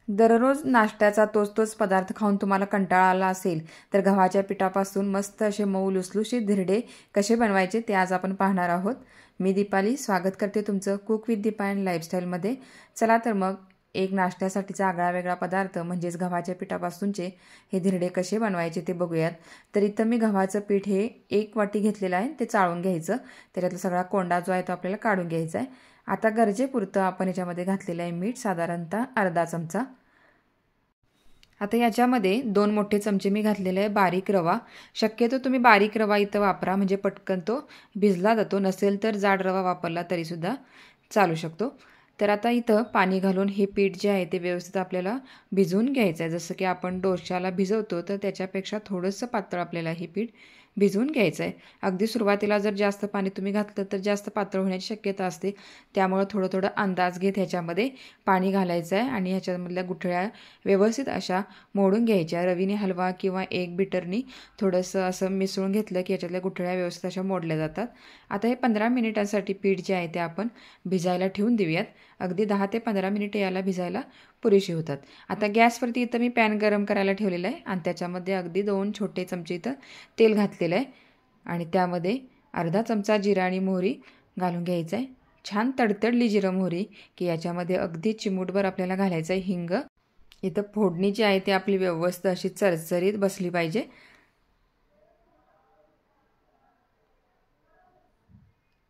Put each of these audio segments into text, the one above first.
दररोज नाश्त्याचा तोच पदार्थ खाऊन तुम्हाला कंटाळा आला असेल तर गव्हाच्या पिठापासून मस्त असे मऊ लुसलुशीत धिरडे कसे बनवायचे ते आज आपण पाहणार आहोत। मी दीपाली स्वागत करते तुमचं कुक विथ दीपा अँड लाईफस्टाईलमध्ये। चला तर मग एक नाश्त्यासाठीचा आगळा पदार्थ म्हणजेच गव्हाच्या पिठापासूनचे हे धिरडे कसे बनवायचे ते बघूयात। तर इथं मी गव्हाचं पीठ हे 1 वाटी घेतलेलं आहे, ते चाळून घ्यायचं। त्याच्यातला सगळा कोंडा जो आहे तो आपल्याला काढून घ्यायचा आहे। आता गरजेपुरतं आपण याच्यामध्ये घातलेलं आहे मीठ, साधारणतः अर्धा चमचा। आता याच्यामध्ये 2 मोठे चमचे मी घातलेले आहे बारीक रवा। शक्यतो तुम्ही बारीक रवा इथं वापरा, म्हणजे पटकन तो भिजला जातो। नसेल तर जाड रवा वापरला तरी सुद्धा चालू शकतो। तर आता इथं पाणी घालून हे पीठ जे आहे ते व्यवस्थित आपल्याला भिजवून घ्यायचं आहे। जसं की आपण डोश्याला भिजवतो तर त्याच्यापेक्षा थोडंसं पातळ आपल्याला हे पीठ भिजवून घ्यायचं आहे। अगदी सुरुवातीला जर जास्त पाणी तुम्ही घातलं तर जास्त पातळ होण्याची शक्यता असते, त्यामुळे थोडं अंदाज घेत ह्याच्यामध्ये पाणी घालायचं आहे आणि ह्याच्यामधल्या गुठळ्या व्यवस्थित अशा मोडून घ्यायच्या। रवीने हलवा किंवा एक बीटरनी थोडंसं असं मिसळून घेतलं की याच्यातल्या गुठळ्या व्यवस्थित अशा मोडल्या जातात। आता हे 15 मिनिटांसाठी पीठ जे आहे ते आपण भिजायला ठेवून देऊयात। अगदी 10 ते 15 मिनिटे याला भिजायला पुरेशी होतात। आता गॅसवरती इथं मी पॅन गरम करायला ठेवलेला आहे आणि त्याच्यामध्ये अगदी 2 छोटे चमचे इथं तेल घातलेलं आहे आणि त्यामध्ये अर्धा चमचा जिरा आणि मोहरी घालून घ्यायचं आहे। छान तडतडली जिरं मोहरी की याच्यामध्ये अगदी चिमूटभर आपल्याला घालायचं आहे हिंग। इथं फोडणी जी आहे ती आपली व्यवस्थित अशी चरचरीत बसली पाहिजे।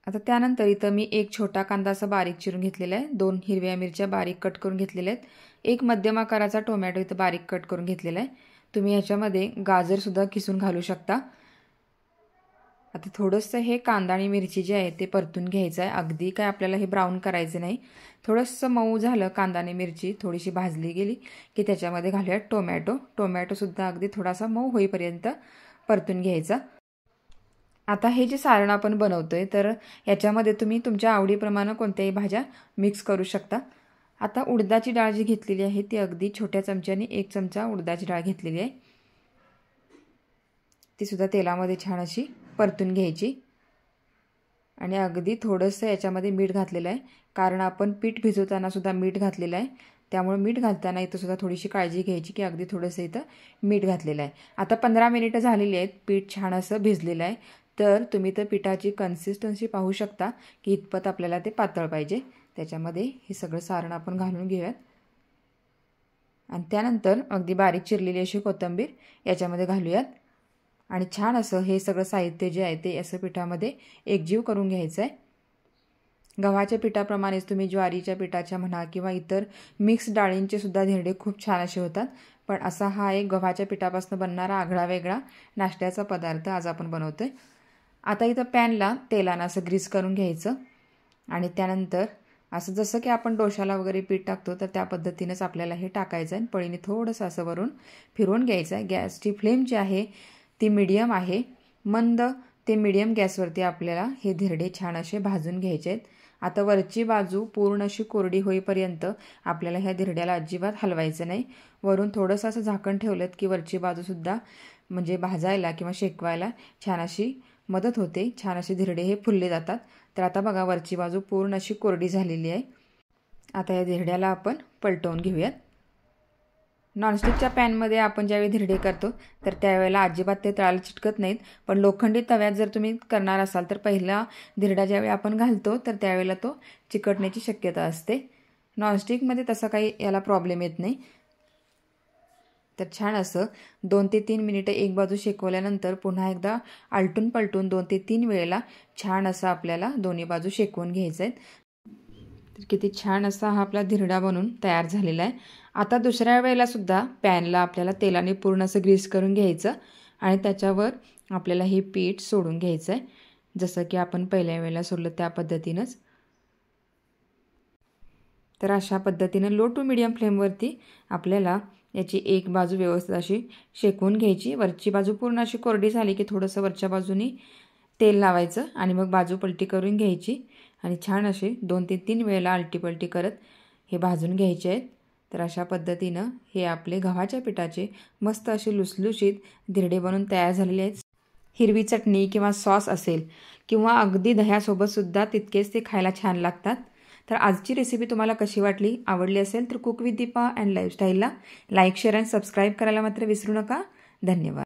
आता त्यानंतर इथं मी 1 छोटा कांदा असा बारीक चिरून घेतलेला आहे, 2 हिरव्या मिरच्या बारीक कट करून घेतलेल्या आहेत, 1 मध्यम आकाराचा टोमॅटो इथं बारीक कट करून घेतलेला आहे। तुम्ही ह्याच्यामध्ये गाजरसुद्धा किसून घालू शकता। आता थोडंसं हे कांदा आणि मिरची जी आहे ते परतून घ्यायचं आहे। अगदी काय आपल्याला हे ब्राऊन करायचं नाही। थोडंसं मऊ झालं कांदा आणि मिरची थोडीशी भाजली गेली की त्याच्यामध्ये घालूयात टोमॅटोसुद्धा अगदी थोडासा मऊ होईपर्यंत परतून घ्यायचा। आता हे जे सारण आपण बनवतोय तर याच्यामध्ये तुम्ही तुमच्या आवडीप्रमाणे कोणत्याही भाज्या मिक्स करू शकता। आता उडदाची डाळ जी घेतलेली आहे ती अगदी छोट्या चमच्याने 1 चमचा उडदाची डाळ घेतलेली आहे, ती सुद्धा तेलामध्ये छान अशी परतून घ्यायची आणि अगदी थोडंसं याच्यामध्ये मीठ घातलेलं आहे, कारण आपण पीठ भिजवताना सुद्धा मीठ घातलेलं आहे। त्यामुळे मीठ घालताना इथं सुद्धा थोडीशी काळजी घ्यायची की अगदी थोडंसं इथं मीठ घातलेलं आहे। आता 15 मिनिटं झालेली आहेत, पीठ छान असं भिजलेलं आहे। तर तुम्ही तर पिठाची कन्सिस्टन्सी पाहू शकता की इतपत आपल्याला ते पातळ पाहिजे। त्याच्यामध्ये हे सगळं सारण आपण घालून घेऊयात आणि त्यानंतर अगदी बारीक चिरलेली अशी कोथिंबीर याच्यामध्ये घालूयात आणि छान असं हे सगळं साहित्य जे आहे ते असं पिठामध्ये एकजीव करून घ्यायचं आहे। गव्हाच्या पिठाप्रमाणेच तुम्ही ज्वारीच्या पिठाच्या म्हणा किंवा इतर मिक्स डाळींचे सुद्धा धिरडे खूप छान असे होतात, पण असा हा एक गव्हाच्या पिठापासून बनणारा आगळा नाश्त्याचा पदार्थ आज आपण बनवतोय। आता इथं पॅनला तेलानं असं ग्रीस करून घ्यायचं आणि त्यानंतर असं जसं की आपण डोशाला वगैरे पीठ टाकतो तर त्या पद्धतीनेच आपल्याला हे टाकायचं आहे। पळीने थोडंसं असं वरून फिरवून घ्यायचं आहे। गॅसची फ्लेम जी आहे ती मीडियम आहे, मंद ते मीडियम गॅसवरती आपल्याला हे धिरडे छान असे भाजून घ्यायचे आहेत। आता वरची बाजू पूर्ण अशी कोरडी होईपर्यंत आपल्याला ह्या धिरड्याला अजिबात हलवायचं नाही। वरून थोडंसं असं झाकण ठेवलं की वरची बाजूसुद्धा म्हणजे भाजायला किंवा शेकवायला छान अशी मदत होते, छान असे धिरडे हे फुलले जातात। तर आता बघा वरची बाजू पूर्ण अशी कोरडी झालेली आहे। आता या धिरड्याला आपण पलटवून घेऊयात। नॉनस्टिकच्या पॅनमध्ये आपण ज्यावेळी धिरडे करतो तर त्यावेळेला अजिबात ते तळाला चिटकत नाहीत, पण लोखंडी तव्यात जर तुम्ही करणार असाल तर पहिला धिरडा ज्यावेळी आपण घालतो तर त्यावेळेला तो चिकटण्याची शक्यता असते। नॉनस्टिकमध्ये तसा काही याला प्रॉब्लेम येत नाही। तर छान असं 2 ते 3 मिनिटं एक बाजू शेकवल्यानंतर पुन्हा एकदा आलटून पलटून 2 ते 3 वेळेला छान असं आपल्याला दोन्ही बाजू शेकवून घ्यायचं आहे। तर किती छान असा हा आपला धिरडा बनून तयार झालेला आहे। आता दुसऱ्या वेळेला सुद्धा पॅनला आपल्याला तेलाने पूर्ण असं ग्रीस करून घ्यायचं आणि त्याच्यावर आपल्याला हे पीठ सोडून घ्यायचं आहे, जसं की आपण पहिल्या वेळेला सोडलं त्या पद्धतीनंच। तर अशा पद्धतीनं लो टू मीडियम फ्लेमवरती आपल्याला याची एक बाजू व्यवस्थित अशी शेकवून घ्यायची। वरची बाजू पूर्ण अशी कोरडी झाली की थोडंसं वरच्या बाजूनी तेल लावायचं आणि मग बाजू पलटी करून घ्यायची आणि छान असे 2 ते 3 वेळेला आलटी पलटी करत हे भाजून घ्यायचे आहेत। तर अशा पद्धतीनं हे आपले गव्हाच्या पिठाचे मस्त असे लुसलुशीत धिरडे बनून तयार झालेले आहेत। हिरवी चटणी किंवा सॉस असेल किंवा अगदी दह्यासोबत सुद्धा तितकेच ते खायला छान लागतात। तर आजची रेसिपी तुम्हाला कशी वाटली, आवडली असेल तर कुक विथ दीपा अँड लाईफस्टाईलला लाईक, शेअर आणि सबस्क्राईब करायला मात्र विसरू नका. धन्यवाद.